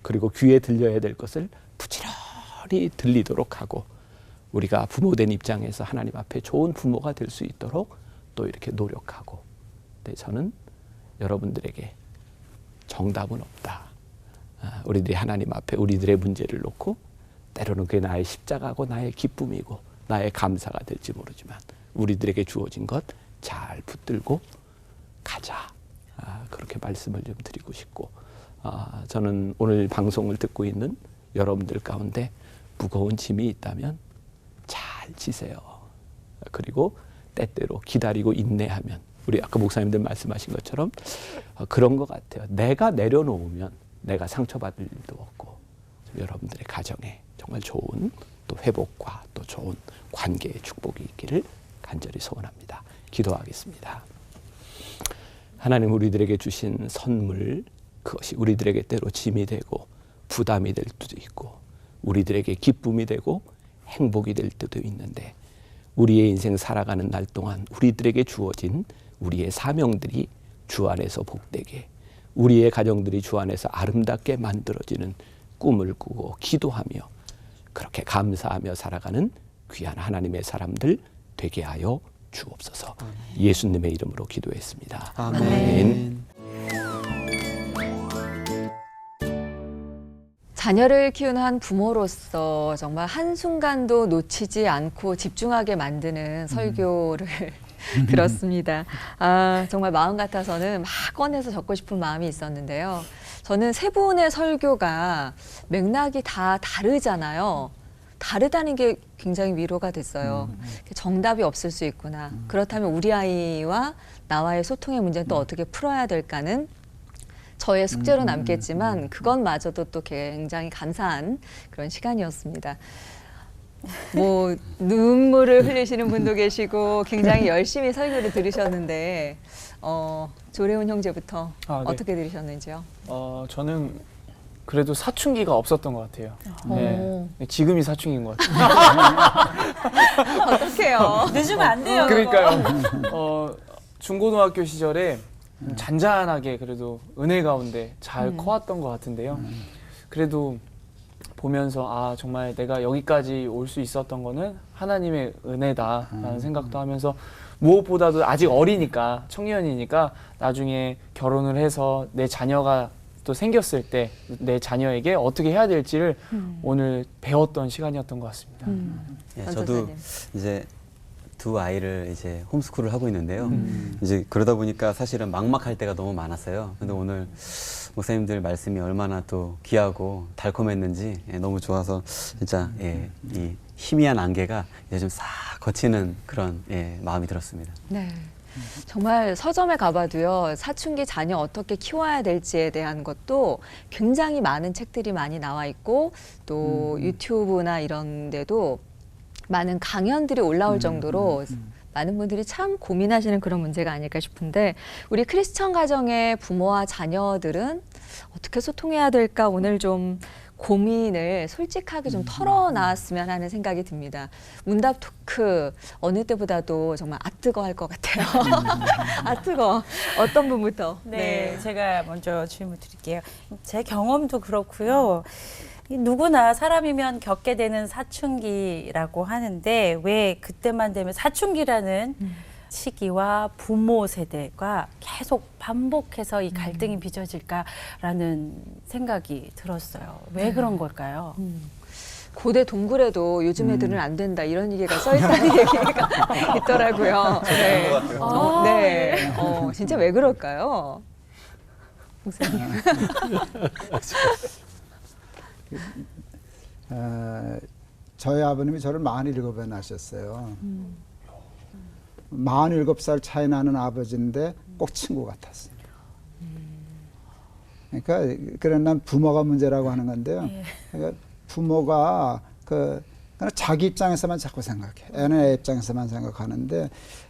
Speaker 4: 그리고 귀에 들려야 될 것을 부지런히 들리도록 하고, 우리가 부모된 입장에서 하나님 앞에 좋은 부모가 될 수 있도록 또 이렇게 노력하고. 근데 저는 여러분들에게 정답은 없다. 우리들이 하나님 앞에 우리들의 문제를 놓고, 때로는 그게 나의 십자가고 나의 기쁨이고 나의 감사가 될지 모르지만 우리들에게 주어진 것 잘 붙들고 가자. 그렇게 말씀을 좀 드리고 싶고, 저는 오늘 방송을 듣고 있는 여러분들 가운데 무거운 짐이 있다면 잘 지세요. 그리고 때때로 기다리고 인내하면, 우리 아까 목사님들 말씀하신 것처럼 그런 것 같아요. 내가 내려놓으면 내가 상처받을 일도 없고, 여러분들의 가정에 정말 좋은 또 회복과 또 좋은 관계의 축복이 있기를 간절히 소원합니다. 기도하겠습니다. 하나님, 우리들에게 주신 선물, 그것이 우리들에게 때로 짐이 되고 부담이 될 때도 있고 우리들에게 기쁨이 되고 행복이 될 때도 있는데, 우리의 인생 살아가는 날 동안 우리들에게 주어진 우리의 사명들이 주 안에서 복되게, 우리의 가정들이 주 안에서 아름답게 만들어지는 꿈을 꾸고 기도하며 그렇게 감사하며 살아가는 귀한 하나님의 사람들 되게 하여 주옵소서. 예수님의 이름으로 기도했습니다. 아멘.
Speaker 1: 자녀를 키우는 한 부모로서 정말 한순간도 놓치지 않고 집중하게 만드는 설교를 들었습니다. 정말 마음 같아서는 막 꺼내서 적고 싶은 마음이 있었는데요. 저는 세 분의 설교가 맥락이 다 다르잖아요. 다르다는 게 굉장히 위로가 됐어요. 정답이 없을 수 있구나. 그렇다면 우리 아이와 나와의 소통의 문제는 또 어떻게 풀어야 될까는 저의 숙제로 남겠지만 그것마저도 또 굉장히 감사한 그런 시간이었습니다. 뭐 눈물을 흘리시는 분도 계시고 굉장히 열심히 설교를 들으셨는데 조래훈 형제부터
Speaker 5: 네.
Speaker 1: 어떻게 들으셨는지요?
Speaker 5: 저는 그래도 사춘기가 없었던 것 같아요. 네. 지금이 사춘기인 것 같아요.
Speaker 1: 어떡해요?
Speaker 6: 늦으면 안 돼요.
Speaker 5: 그러니까요. 중고등학교 시절에 잔잔하게 그래도 은혜 가운데 잘 커왔던 것 같은데요. 그래도 보면서 정말 내가 여기까지 올 수 있었던 거는 하나님의 은혜다라는 생각도 하면서, 무엇보다도 아직 어리니까, 청년이니까 나중에 결혼을 해서 내 자녀가 또 생겼을 때 내 자녀에게 어떻게 해야 될지를 오늘 배웠던 시간이었던 것 같습니다.
Speaker 7: 예, 저도 이제 두 아이를 이제 홈스쿨을 하고 있는데요. 이제 그러다 보니까 사실은 막막할 때가 너무 많았어요. 근데 오늘 목사님들 말씀이 얼마나 또 귀하고 달콤했는지 너무 좋아서 진짜 이 희미한 안개가 이제 좀 싹 거치는 그런 마음이 들었습니다.
Speaker 1: 네. 정말 서점에 가봐도요, 사춘기 자녀 어떻게 키워야 될지에 대한 것도 굉장히 많은 책들이 많이 나와 있고, 또 유튜브나 이런 데도 많은 강연들이 올라올 정도로 많은 분들이 참 고민하시는 그런 문제가 아닐까 싶은데, 우리 크리스천 가정의 부모와 자녀들은 어떻게 소통해야 될까, 오늘 좀 고민을 솔직하게 좀 털어놨으면 하는 생각이 듭니다. 문답 토크 어느 때보다도 정말 뜨거 할 것 같아요. 뜨거. 어떤 분부터?
Speaker 6: 네, 제가 먼저 질문 드릴게요. 제 경험도 그렇고요. 누구나 사람이면 겪게 되는 사춘기라고 하는데, 왜 그때만 되면 사춘기라는 시기와 부모 세대가 계속 반복해서 이 갈등이 빚어질까라는 생각이 들었어요. 왜 그런 걸까요?
Speaker 1: 고대 동굴에도 요즘 애들은 안 된다 이런 얘기가 써있다는 얘기가 있더라고요. 네. 네. 진짜 왜 그럴까요? 목사님.
Speaker 2: 저희 아버님이 저를 47에 낳으셨어요. 47살 차이 나는 아버지인데 꼭 친구 같았어요. 그러니까 그런 난 부모가 문제라고 하는 건데요. 그러니까 부모가 그냥 자기 입장에서만 자꾸 생각해. 애는 애 입장에서만 생각하는데,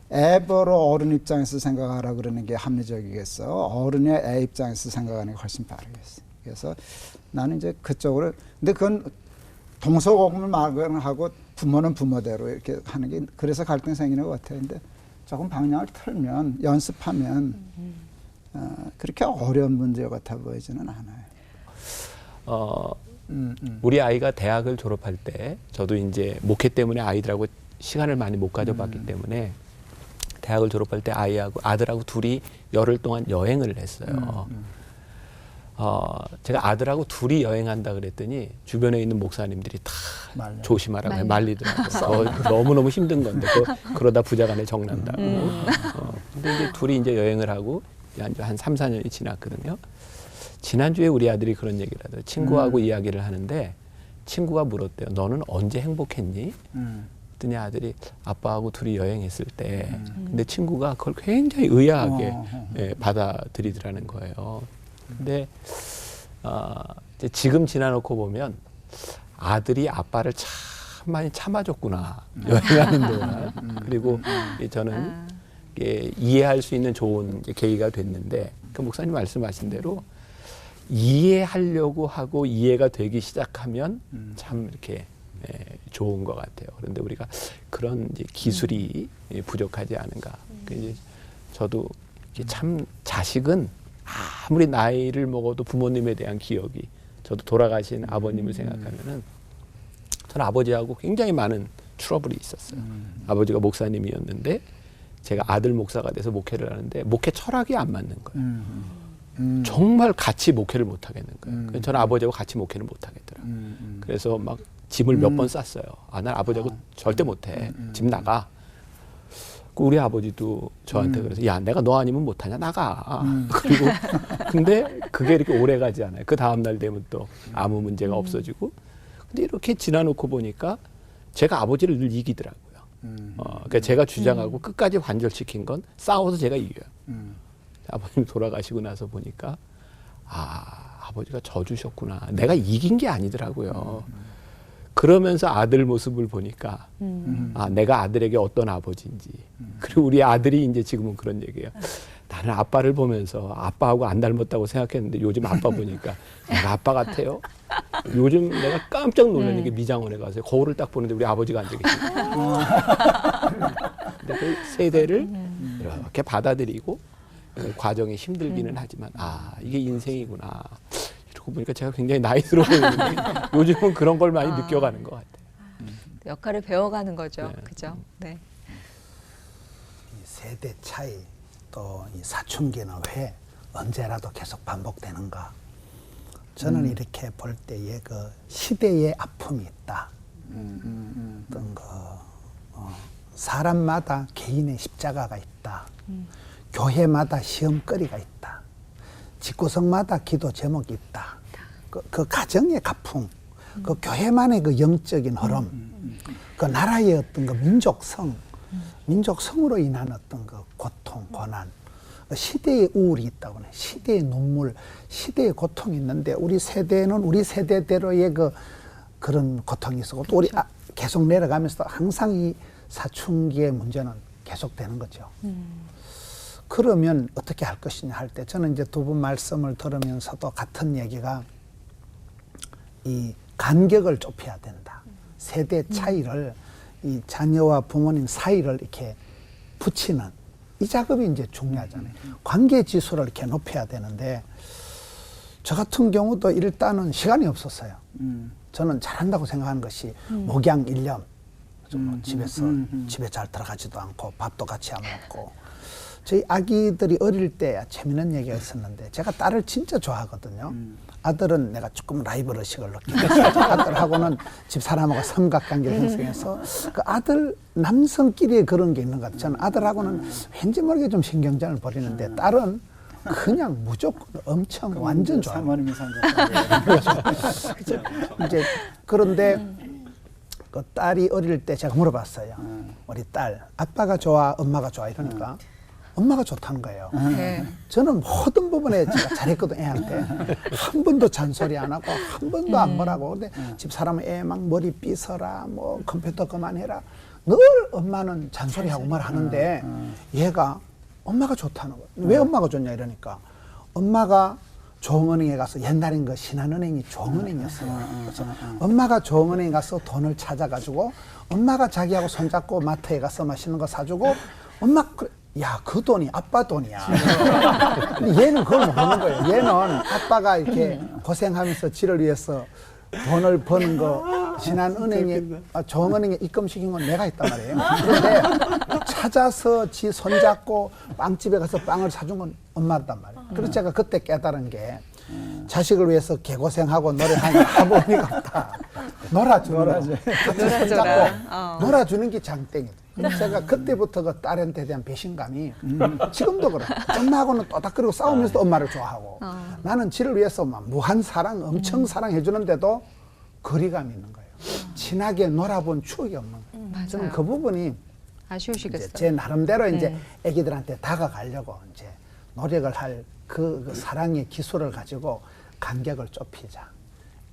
Speaker 2: 애버로 어른 입장에서 생각하라 그러는 게 합리적이겠어? 어른이 애 입장에서 생각하는 게 훨씬 빠르겠어. 그래서 나는 이제 그쪽으로, 근데 그건 동서고금을 말하고 부모는 부모대로 이렇게 하는 게, 그래서 갈등이 생기는 것 같아요. 근데 조금 방향을 틀면, 연습하면 그렇게 어려운 문제 같아 보이지는 않아요.
Speaker 4: 우리 아이가 대학을 졸업할 때, 저도 이제 목회 때문에 아이들하고 시간을 많이 못 가져봤기 때문에 대학을 졸업할 때 아들하고 둘이 열흘 동안 여행을 했어요. 제가 아들하고 둘이 여행한다 그랬더니 주변에 있는 목사님들이 다 조심하라고 말리더라고요. 너무너무 힘든 건데 그러다 부자간에 정난다고. 근데 이제 둘이 이제 여행을 하고 한 3, 4년이 지났거든요. 지난주에 우리 아들이 그런 얘기를 하더라고요. 친구하고 이야기를 하는데 친구가 물었대요. 너는 언제 행복했니? 그랬더니 아들이 아빠하고 둘이 여행했을 때. 근데 친구가 그걸 굉장히 의아하게 예, 받아들이더라는 거예요. 근데 이제 지금 지나놓고 보면 아들이 아빠를 참 많이 참아줬구나. 여행하는 동안. 그리고 저는 이해할 수 있는 좋은 계기가 됐는데 그 목사님 말씀하신 대로 이해하려고 하고 이해가 되기 시작하면 참 이렇게 좋은 것 같아요. 그런데 우리가 그런 이제 기술이 부족하지 않은가. 이제 저도 이게 참 자식은 아무리 나이를 먹어도 부모님에 대한 기억이 저도 돌아가신 아버님을 생각하면은 저는 아버지하고 굉장히 많은 트러블이 있었어요. 아버지가 목사님이었는데 제가 아들 목사가 돼서 목회를 하는데 목회 철학이 안 맞는 거예요. 정말 같이 목회를 못 하겠는 거예요. 저는 아버지하고 같이 목회를 못 하겠더라고요. 그래서 막 짐을 몇 번 쌌어요. 난 아버지하고 절대 못 해. 집 나가. 우리 아버지도 저한테 그래서 야, 내가 너 아니면 못 하냐? 나가. 그리고 근데 그게 이렇게 오래 가지 않아요. 그 다음 날 되면 또 아무 문제가 없어지고. 근데 이렇게 지나놓고 보니까 제가 아버지를 늘 이기더라고요. 그러니까 제가 주장하고 끝까지 관절시킨 건 싸워서 제가 이겨요. 아버님 돌아가시고 나서 보니까 아버지가 져주셨구나. 내가 이긴 게 아니더라고요. 그러면서 아들 모습을 보니까 내가 아들에게 어떤 아버지인지. 그리고 우리 아들이 이제 지금은 그런 얘기예요. 나는 아빠를 보면서 아빠하고 안 닮았다고 생각했는데 요즘 아빠 보니까 내가 아빠 같아요. 요즘 내가 깜짝 놀라는 게 미장원에 가서 거울을 딱 보는데 우리 아버지가 앉아 계시고. 근데 그 세대를 이렇게 받아들이고 그 과정이 힘들기는 하지만 이게 인생이구나. 이러고 보니까 제가 굉장히 나이 들어 보이는데 요즘은 그런 걸 많이 느껴가는 것 같아요.
Speaker 1: 역할을 배워가는 거죠.
Speaker 4: 네.
Speaker 1: 그죠? 네.
Speaker 3: 이 세대 차이 또 이 사춘기는 왜 언제라도 계속 반복되는가? 저는 이렇게 볼 때에 그 시대의 아픔이 있다. 어떤 사람마다 개인의 십자가가 있다. 교회마다 시험거리가 있다. 집구석마다 기도 제목이 있다. 그 가정의 가풍, 그 교회만의 그 영적인 흐름, 그 나라의 어떤 그 민족성으로 인한 어떤 그 고통, 고난, 시대의 우울이 있다고 해. 시대의 눈물, 시대의 고통이 있는데 우리 세대는 우리 세대대로의 그런 고통이 있었고 또 우리 계속 내려가면서 항상 이 사춘기의 문제는 계속되는 거죠. 그러면 어떻게 할 것이냐 할 때 저는 이제 두 분 말씀을 들으면서도 같은 얘기가 이 간격을 좁혀야 된다. 세대 차이를 이 자녀와 부모님 사이를 이렇게 붙이는 이 작업이 이제 중요하잖아요. 관계 지수를 이렇게 높여야 되는데 저 같은 경우도 일단은 시간이 없었어요. 저는 잘한다고 생각하는 것이 목양 1년 집에서 집에 잘 들어가지도 않고 밥도 같이 안 먹고 저희 아기들이 어릴 때 재미있는 얘기가 있었는데 제가 딸을 진짜 좋아하거든요. 아들은 내가 조금 라이벌 의식을 느끼고 아들하고는 집사람하고 삼각관계를 형성해서 그 아들 남성끼리의 그런 게 있는 것 같아요. 저는 아들하고는 왠지 모르게 좀 신경전을 벌이는데 딸은 그냥 무조건 엄청 완전 좋아요.
Speaker 2: 사모님이 산적한
Speaker 3: 이제 그런데 그 딸이 어릴 때 제가 물어봤어요. 우리 딸 아빠가 좋아 엄마가 좋아 이러니까 엄마가 좋다는 거예요.
Speaker 1: 네.
Speaker 3: 저는 모든 부분에 제가 잘했거든 애한테. 한 번도 잔소리 안 하고 한 번도 안 뭐라고. 근데 집사람은 애 막 머리 삐서라 뭐 컴퓨터 그만해라. 늘 엄마는 잔소리하고 뭘 하는데 얘가 엄마가 좋다는 거예요. 왜 엄마가 좋냐 이러니까 엄마가 조흥은행에 가서 옛날엔 그 신한은행이 조흥은행이었어요. 그래서 엄마가 조흥은행에 가서 돈을 찾아가지고 엄마가 자기하고 손잡고 마트에 가서 맛있는 거 사주고 엄마 야, 그 돈이 아빠 돈이야. 얘는 그걸 모르는 거예요. 얘는 아빠가 이렇게 고생하면서 지를 위해서 돈을 버는 거 신한은행에 조흥은행에 입금시킨 건 내가 했단 말이에요. 그런데 찾아서 지 손잡고 빵집에 가서 빵을 사준 건 엄마단 말이에요. 그래서 제가 그때 깨달은 게 자식을 위해서 개고생하고 노력하는 아버지가 없다. 놀아주는 거. 같이
Speaker 1: 놀아줘라.
Speaker 3: 손잡고 놀아주는 게 장땡이죠. 제가 그때부터 그 딸한테 대한 배신감이 지금도 그래. 엄마하고는 또닥거리고 싸우면서도 엄마를 좋아하고 나는 지를 위해서 막 무한 사랑 엄청 사랑해 주는데도 거리감이 있는 거예요. 친하게 놀아본 추억이 없는 거예요. 저는 그 부분이
Speaker 1: 아쉬우시겠어요.
Speaker 3: 이제 제 나름대로 이제 아기들한테 다가가려고 이제 노력을 할 그 사랑의 기술을 가지고 간격을 좁히자.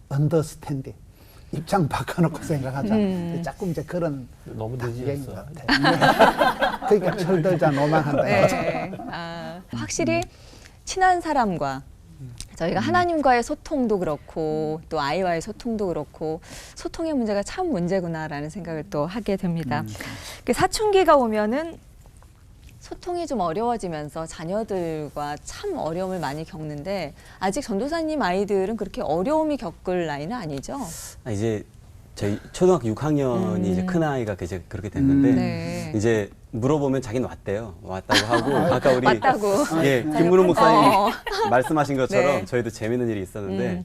Speaker 3: 언더스탠딩. 입장 바꿔놓고 생각하자. 자꾸 이제 그런
Speaker 4: 너무
Speaker 3: 단계인 것
Speaker 4: 늦었어.
Speaker 3: 같아요. 그러니까 철들자 노망한다.
Speaker 1: 네. 확실히 친한 사람과 저희가 하나님과의 소통도 그렇고 또 아이와의 소통도 그렇고 소통의 문제가 참 문제구나라는 생각을 또 하게 됩니다. 그 사춘기가 오면은 소통이 좀 어려워지면서 자녀들과 참 어려움을 많이 겪는데 아직 전도사님 아이들은 그렇게 어려움이 겪을 나이는 아니죠?
Speaker 7: 이제 저희 초등학교 6학년이 이제 큰 아이가 이제 그렇게 됐는데
Speaker 1: 네.
Speaker 7: 이제 물어보면 자기는 왔다고 하고 아까 우리
Speaker 1: 왔다고.
Speaker 7: 예 김문호 목사님이
Speaker 1: 어.
Speaker 7: 말씀하신 것처럼
Speaker 1: 네.
Speaker 7: 저희도 재밌는 일이 있었는데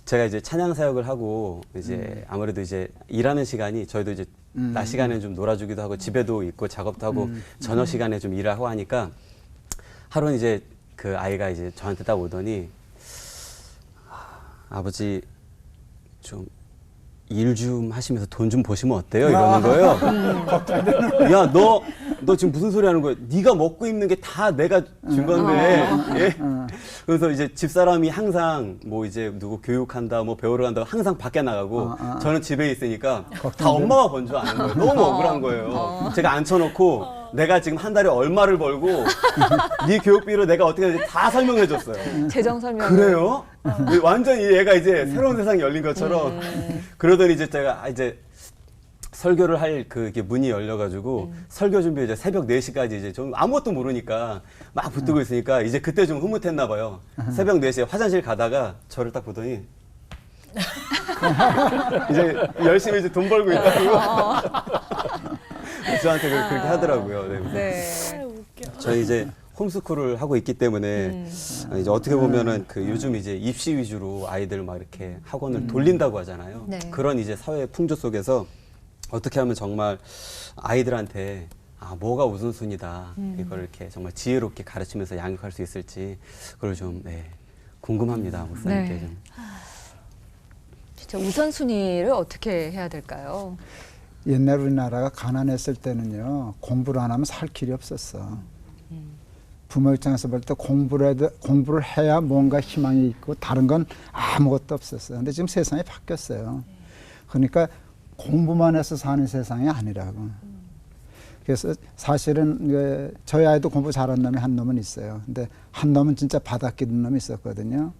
Speaker 7: 제가 이제 찬양 사역을 하고 이제 아무래도 이제 일하는 시간이 저희도 이제 낮 시간에 좀 놀아주기도 하고 집에도 있고 작업도 하고 저녁 시간에 좀 일을 하고 하니까 하루는 이제 그 아이가 이제 저한테 딱 오더니 아버지 좀 일 좀 하시면서 돈 좀 버시면 어때요? 이러는 거예요. 야, 너 지금 무슨 소리 하는 거야? 네가 먹고 입는 게 다 내가 준 건데. 예? 그래서 이제 집사람이 항상 뭐 이제 누구 교육한다, 뭐 배우러 간다고 항상 밖에 나가고 저는 집에 있으니까 다 엄마가 번 줄 아는 거예요. 너무 억울한 거예요. 제가 앉혀놓고 내가 지금 한 달에 얼마를 벌고 네 교육비로 내가 어떻게 하는지 다 설명해 줬어요.
Speaker 1: 재정 설명.
Speaker 7: 그래요? 완전 히 얘가 이제 새로운 세상이 열린 것처럼 그러더니 이제 제가 이제 설교를 할 그게 문이 열려가지고 설교 준비 이제 새벽 4시까지 이제 좀 아무것도 모르니까 막 붙들고 있으니까 이제 그때 좀 흐뭇했나 봐요. 새벽 4시에 화장실 가다가 저를 딱 보더니 이제 열심히 이제 돈 벌고 있다고 저한테 그렇게 하더라고요. 네.
Speaker 1: 네.
Speaker 7: 저희 이제 홈스쿨을 하고 있기 때문에 이제 어떻게 보면은 그 요즘 이제 입시 위주로 아이들 막 이렇게 학원을 돌린다고 하잖아요.
Speaker 1: 네.
Speaker 7: 그런 이제 사회 풍조 속에서 어떻게 하면 정말 아이들한테 뭐가 우선순위다 이걸 이렇게 정말 지혜롭게 가르치면서 양육할 수 있을지 그걸 좀 궁금합니다. 목사님께
Speaker 1: 네.
Speaker 7: 좀.
Speaker 1: 진짜 우선순위를 어떻게 해야 될까요?
Speaker 2: 옛날 우리나라가 가난했을 때는요 공부를 안 하면 살 길이 없었어. 부모 입장에서 볼 때 공부를 해야 뭔가 희망이 있고 다른 건 아무것도 없었어요. 근데 지금 세상이 바뀌었어요. 그러니까 공부만 해서 사는 세상이 아니라고. 그래서 사실은 저희 아이도 공부 잘하는 놈이 한 놈은 있어요. 근데 한 놈은 진짜 바닥 기는 놈이 있었거든요.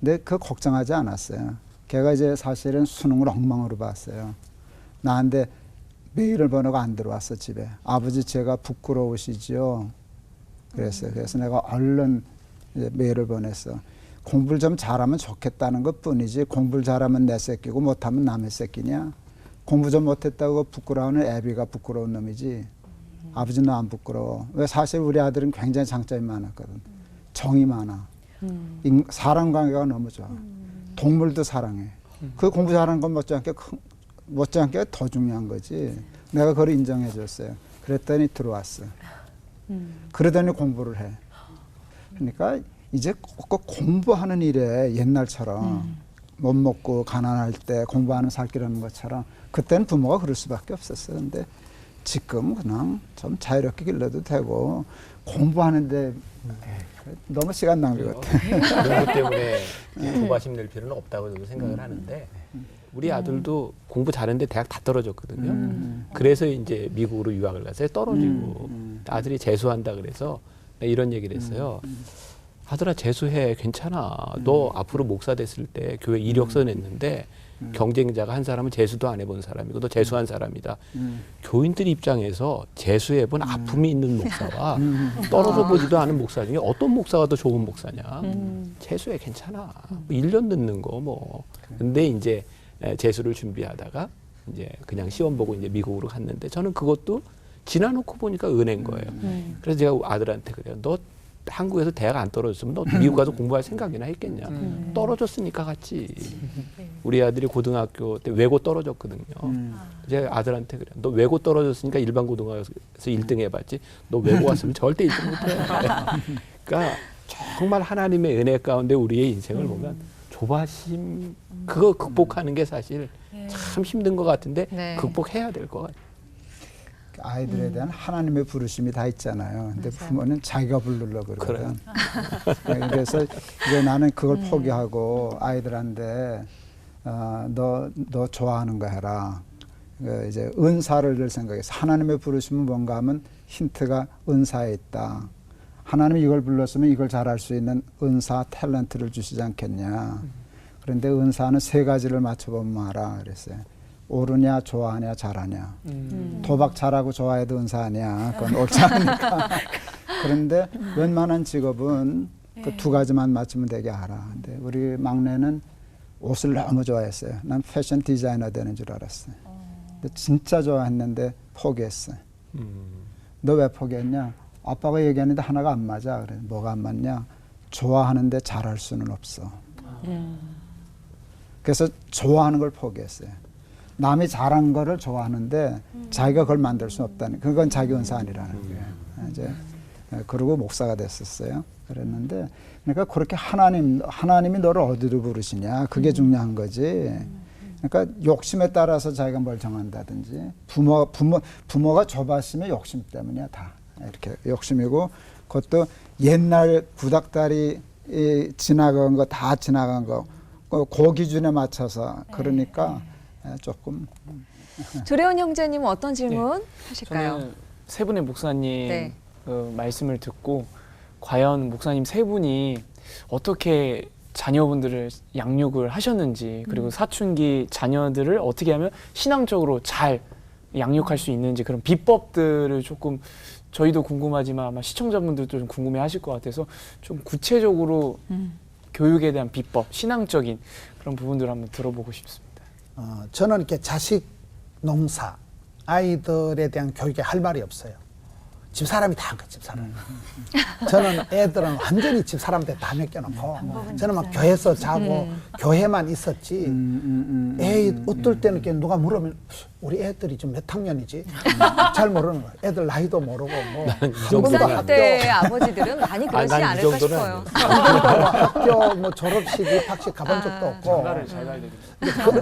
Speaker 2: 근데 그거 걱정하지 않았어요. 걔가 이제 사실은 수능을 엉망으로 봤어요. 나한테 메일을 보내고 안 들어왔어 집에. 아버지 제가 부끄러우시죠? 그랬어요. 그래서 내가 얼른 이제 메일을 보냈어. 공부를 좀 잘하면 좋겠다는 것 뿐이지 공부를 잘하면 내 새끼고 못하면 남의 새끼냐. 공부 좀 못했다고 부끄러워하는 애비가 부끄러운 놈이지 아버지는 안 부끄러워. 왜 사실 우리 아들은 굉장히 장점이 많았거든. 정이 많아. 사람 관계가 너무 좋아. 동물도 사랑해. 그 공부 잘하는 건 못지않게 더 중요한 거지. 내가 그걸 인정해 줬어요. 그랬더니 들어왔어. 그러더니 공부를 해. 그러니까 이제 꼭 공부하는 일에 옛날처럼 못 먹고 가난할 때 공부하는 살기라는 것처럼 그때는 부모가 그럴 수밖에 없었어요. 근데 지금 그냥 좀 자유롭게 길러도 되고 공부하는데 너무 시간 낭비 같아.
Speaker 4: 공부 때문에 조바심 낼 필요는 없다고 저도 생각을 하는데 우리 아들도 공부 잘했는데 대학 다 떨어졌거든요. 그래서 이제 미국으로 유학을 갔어요. 떨어지고 아들이 재수한다 그래서 이런 얘기를 했어요. 아들아 재수해 괜찮아. 너 앞으로 목사 됐을 때 교회 이력서 냈는데 경쟁자가 한 사람은 재수도 안 해본 사람이고 너 재수한 사람이다. 교인들 입장에서 재수해본 아픔이 있는 목사와 떨어져 보지도 않은 목사 중에 어떤 목사가 더 좋은 목사냐. 재수해 괜찮아. 1년 늦는 거 뭐. 근데 이제 재수를 준비하다가 이제 그냥 시험 보고 이제 미국으로 갔는데 저는 그것도 지나놓고 보니까 은혜인 거예요. 그래서 제가 아들한테 그래요. 너 한국에서 대학 안 떨어졌으면 너 미국 가서 공부할 생각이나 했겠냐. 떨어졌으니까 갔지. 우리 아들이 고등학교 때 외고 떨어졌거든요. 제 아들한테 그래. 너 외고 떨어졌으니까 일반 고등학교에서 1등 해봤지. 너 외고 왔으면 절대 1등 못해. 그러니까 정말 하나님의 은혜 가운데 우리의 인생을 보면 조바심 그거 극복하는 게 사실 참 힘든 것 같은데
Speaker 1: 네.
Speaker 4: 극복해야 될 것 같아요.
Speaker 2: 아이들에 대한 하나님의 부르심이 다 있잖아요. 근데 부모는 자기가 부르려고 그러거든. 그래서 이제 나는 그걸 포기하고 아이들한테 너 좋아하는 거 해라. 이제 은사를 늘 생각해서 하나님의 부르심은 뭔가 하면 힌트가 은사에 있다. 하나님이 이걸 불렀으면 이걸 잘할 수 있는 은사, 탤런트를 주시지 않겠냐. 그런데 은사는 3가지를 맞춰보면 알아. 그랬어요. 옳으냐, 좋아하냐, 잘하냐. 도박 잘하고 좋아해도 은사 아니야. 그건 옳지 않으니까. 그런데 웬만한 직업은 그 2가지만 맞추면 되게 알아. 근데 우리 막내는 옷을 너무 좋아했어요. 난 패션 디자이너 되는 줄 알았어요. 근데 진짜 좋아했는데 포기했어요. 너 왜 포기했냐? 아빠가 얘기하는데 하나가 안 맞아. 그래. 뭐가 안 맞냐? 좋아하는데 잘할 수는 없어. 그래서 좋아하는 걸 포기했어요. 남이 잘한 거를 좋아하는데 자기가 그걸 만들 수 없다는, 그건 자기 은사 아니라는 거예요. 이제 그러고 목사가 됐었어요. 그랬는데 그러니까 그렇게 하나님이 너를 어디로 부르시냐, 그게 중요한 거지. 그러니까 욕심에 따라서 자기가 뭘 정한다든지, 부모가 조바심의 욕심 때문이야. 다 이렇게 욕심이고, 그것도 옛날 구닥다리 지나간 거 다 지나간 거 그 기준에 맞춰서, 그러니까 조금.
Speaker 1: 조래원 형제님은 어떤 질문 하실까요?
Speaker 5: 저는 3분의 목사님
Speaker 1: 네.
Speaker 5: 그 말씀을 듣고 과연 목사님 3분이 어떻게 자녀분들을 양육을 하셨는지, 그리고 사춘기 자녀들을 어떻게 하면 신앙적으로 잘 양육할 수 있는지, 그런 비법들을 조금 저희도 궁금하지만 아마 시청자분들도 좀 궁금해하실 것 같아서 좀 구체적으로 교육에 대한 비법, 신앙적인 그런 부분들을 한번 들어보고 싶습니다.
Speaker 3: 저는 이렇게 자식 농사, 아이들에 대한 교육에 할 말이 없어요. 집사람이 다 한 거예요, 집사람. 저는 애들은 완전히 집사람한테 다 맡겨놓고, 저는 막 교회에서 자고 교회만 있었지. 어떨 때는 이렇게 누가 물으면 우리 애들이 지금 몇 학년이지? 잘 모르는 거예요. 애들 나이도 모르고 뭐.
Speaker 1: 목사님 때 아버지들은 많이 그러지
Speaker 4: 난 이
Speaker 1: 않을까
Speaker 4: 정도는
Speaker 1: 싶어요.
Speaker 3: 학교 뭐 졸업식, 입학식 가본 적도 없고.
Speaker 5: 장가를 잘 가야 되겠죠.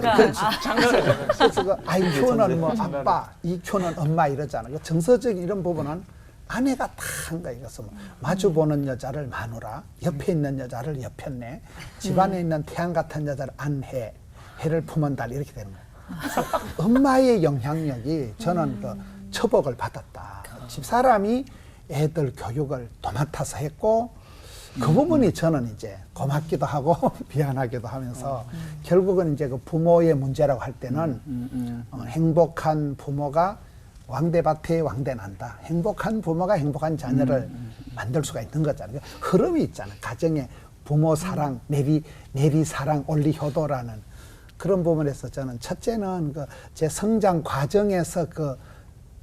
Speaker 3: 그래서 그 IQ는 뭐 아빠, EQ는 엄마 이러잖아요. 그 정서적인 이런 부분은 아내가 다 한 거예요. 그래서 뭐 마주보는 여자를 마누라, 옆에 있는 여자를 옆편내, 집안에 있는 태양 같은 여자를 안해, 해를 품은 달, 이렇게 되는 거예요. 그래서 엄마의 영향력이 저는 그 처복을 받았다. 집사람이 애들 교육을 도맡아서 했고, 그 부분이 저는 이제 고맙기도 하고 미안하기도 하면서 결국은 이제 그 부모의 문제라고 할 때는 행복한 부모가 왕대밭에 왕대난다. 행복한 부모가 행복한 자녀를 만들 수가 있는 거잖아요. 흐름이 있잖아요. 가정의 부모 사랑, 내리 사랑, 올리 효도라는 그런 부분에서 저는 첫째는 그 제 성장 과정에서 그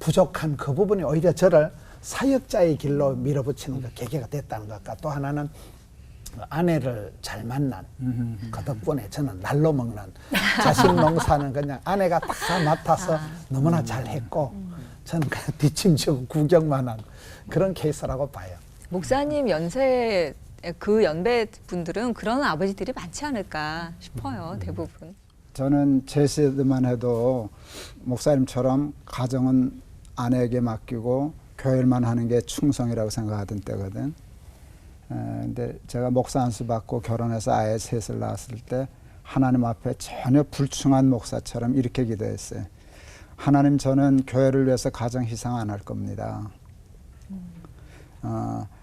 Speaker 3: 부족한 그 부분이 오히려 저를 사역자의 길로 밀어붙이는 그 계기가 됐다는 것과, 또 하나는 아내를 잘 만난 그 덕분에 저는 날로 먹는 자식 농사는 그냥 아내가 다 맡아서 너무나 잘했고, 저는 그냥 뒷짐지고 구경만 한 그런 케이스라고 봐요.
Speaker 1: 목사님 그 연배 분들은 그런 아버지들이 많지 않을까 싶어요. 대부분.
Speaker 2: 저는 제 세대만 해도 목사님처럼 가정은 아내에게 맡기고 교회만 하는 게 충성이라고 생각하던 때거든. 근데 제가 목사 안수 받고 결혼해서 아예 셋을 낳았을 때 하나님 앞에 전혀 불충한 목사처럼 이렇게 기도했어요. 하나님, 저는 교회를 위해서 가정 희생 안 할 겁니다.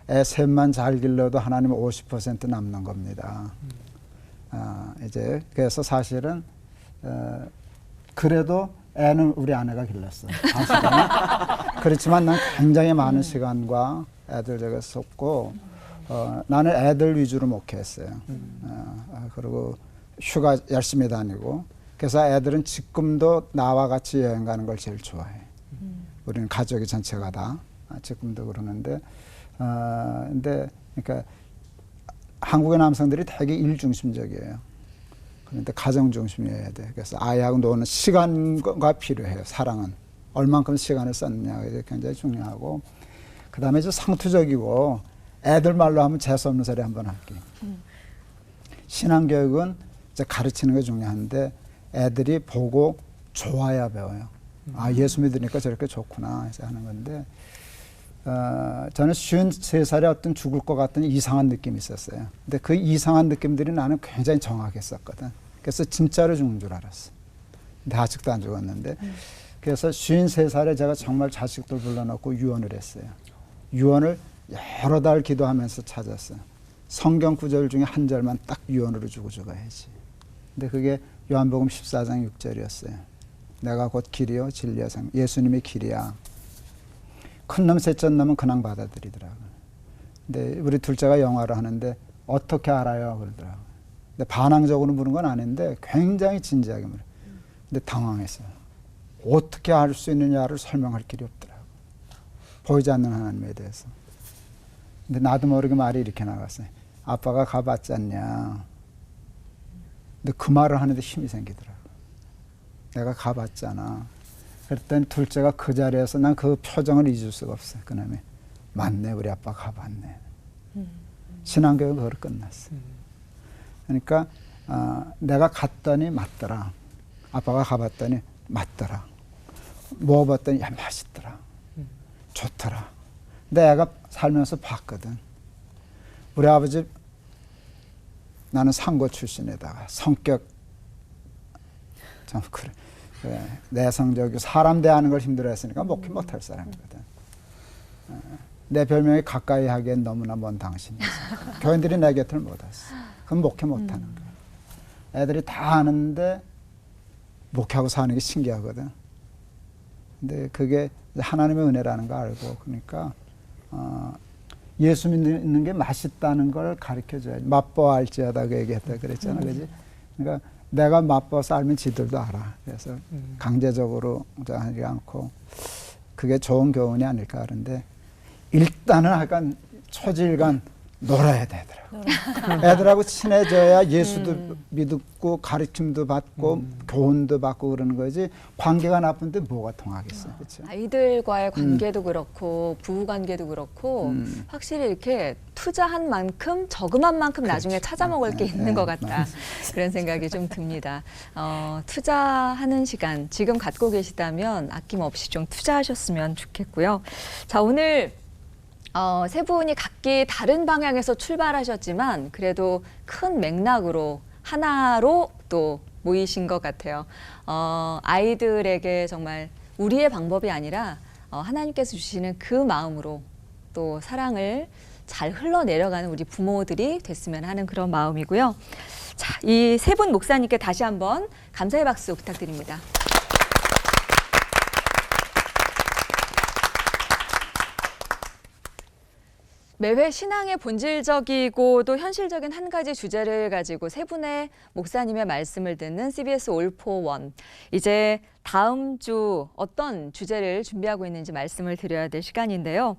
Speaker 2: 애 셋만 잘 길러도 하나님 50% 남는 겁니다. 이제 그래서 사실은 그래도 애는 우리 아내가 길렀어. 그렇지만 난 굉장히 많은 시간과 애들 제가 썼고, 나는 애들 위주로 목회했어요. 그리고 휴가 열심히 다니고, 그래서 애들은 지금도 나와 같이 여행 가는 걸 제일 좋아해. 우리는 가족이 전체가 다 지금도 그러는데, 근데 그러니까 한국의 남성들이 되게 일중심적이에요. 그런데 가정 중심이어야 돼. 그래서 아이하고 노는 시간과 필요해요. 사랑은 얼만큼 시간을 썼느냐가 굉장히 중요하고, 그다음에 이제 상투적이고, 애들 말로 하면 재수 없는 소리 한번 할게요. 신앙교육은 이제 가르치는 게 중요한데 애들이 보고 좋아야 배워요. 아, 예수 믿으니까 저렇게 좋구나 해서 하는 건데, 저는 53살에 어떤 죽을 것 같은 이상한 느낌이 있었어요. 근데 그 이상한 느낌들이 나는 굉장히 정확했었거든. 그래서 진짜로 죽는 줄 알았어. 근데 아직도 안 죽었는데. 그래서 53살에 제가 정말 자식들 불러놓고 유언을 했어요. 유언을 여러 달 기도하면서 찾았어요. 성경 구절 중에 한 절만 딱 유언으로 주고 죽어야지. 근데 그게 요한복음 14장 6절이었어요. 내가 곧 길이요 진리요 생. 예수님이 길이야. 큰 놈 셋째 놈은 그냥 받아들이더라고요. 근데 우리 둘째가 영화를 하는데 어떻게 알아요? 그러더라고요. 근데 반항적으로 물은 건 아닌데 굉장히 진지하게 물어요. 근데 당황했어요. 어떻게 알 수 있느냐를 설명할 길이 없더라고요. 보이지 않는 하나님에 대해서. 근데 나도 모르게 말이 이렇게 나갔어요. 아빠가 가봤지 않냐. 근데 그 말을 하는데 힘이 생기더라고요. 내가 가봤잖아. 그랬더니 둘째가 그 자리에서 난 그 표정을 잊을 수가 없어요. 그놈이 맞네, 우리 아빠 가봤네. 신앙교육은 그걸 끝났어요. 그러니까 내가 갔더니 맞더라. 아빠가 가봤더니 맞더라. 먹어봤더니 야 맛있더라. 좋더라. 근데 애가 살면서 봤거든. 우리 아버지 나는 상고 출신에다가 성격 참 그래. 내성적이고 사람 대하는 걸 힘들어했으니까 목회 못할 사람이거든. 내 별명이 가까이 하기엔 너무나 먼 당신이었어. 교인들이 내 곁을 못 왔어. 그럼 목회 못하는 거야. 애들이 다 아는데 목회하고 사는 게 신기하거든. 근데 그게 하나님의 은혜라는 거 알고, 그러니까 예수 믿는 게 맛있다는 걸 가르쳐줘야지. 맛보 알지어다 그 얘기했다 그랬잖아, 그지? 그러니까 내가 맛보아서 알면 지들도 알아. 그래서 강제적으로 하지 않고 그게 좋은 교훈이 아닐까 하는데, 일단은 약간 초질간 놀아야 되더라고. 애들하고 친해져야 예수도 믿고 가르침도 받고 교훈도 받고 그러는 거지. 관계가 나쁜데 뭐가 통하겠어요. 그렇죠?
Speaker 1: 아이들과의 관계도 그렇고 부부 관계도 그렇고 확실히 이렇게 투자한 만큼 저금한 만큼 나중에 찾아 먹을 게 있는 것 같다. 그런 생각이 좀 듭니다. 투자하는 시간 지금 갖고 계시다면 아낌없이 좀 투자하셨으면 좋겠고요. 자, 오늘 세 분이 각기 다른 방향에서 출발하셨지만 그래도 큰 맥락으로 하나로 또 모이신 것 같아요. 아이들에게 정말 우리의 방법이 아니라 하나님께서 주시는 그 마음으로 또 사랑을 잘 흘러내려가는 우리 부모들이 됐으면 하는 그런 마음이고요. 자, 이 세 분 목사님께 다시 한번 감사의 박수 부탁드립니다. 매회 신앙의 본질적이고 또 현실적인 한 가지 주제를 가지고 세 분의 목사님의 말씀을 듣는 CBS All for One. 이제 다음 주 어떤 주제를 준비하고 있는지 말씀을 드려야 될 시간인데요.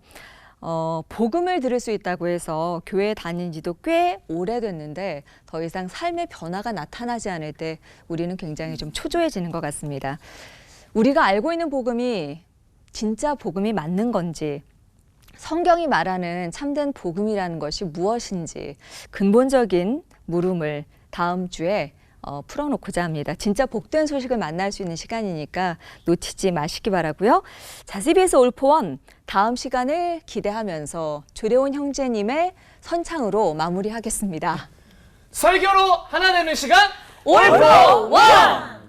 Speaker 1: 복음을 들을 수 있다고 해서 교회 다닌 지도 꽤 오래됐는데 더 이상 삶의 변화가 나타나지 않을 때 우리는 굉장히 좀 초조해지는 것 같습니다. 우리가 알고 있는 복음이 진짜 복음이 맞는 건지, 성경이 말하는 참된 복음이라는 것이 무엇인지 근본적인 물음을 다음 주에 풀어놓고자 합니다. 진짜 복된 소식을 만날 수 있는 시간이니까 놓치지 마시기 바라고요. 자, CBS All for One 다음 시간을 기대하면서 조례원 형제님의 선창으로 마무리하겠습니다.
Speaker 5: 설교로 하나 되는 시간
Speaker 1: All for One!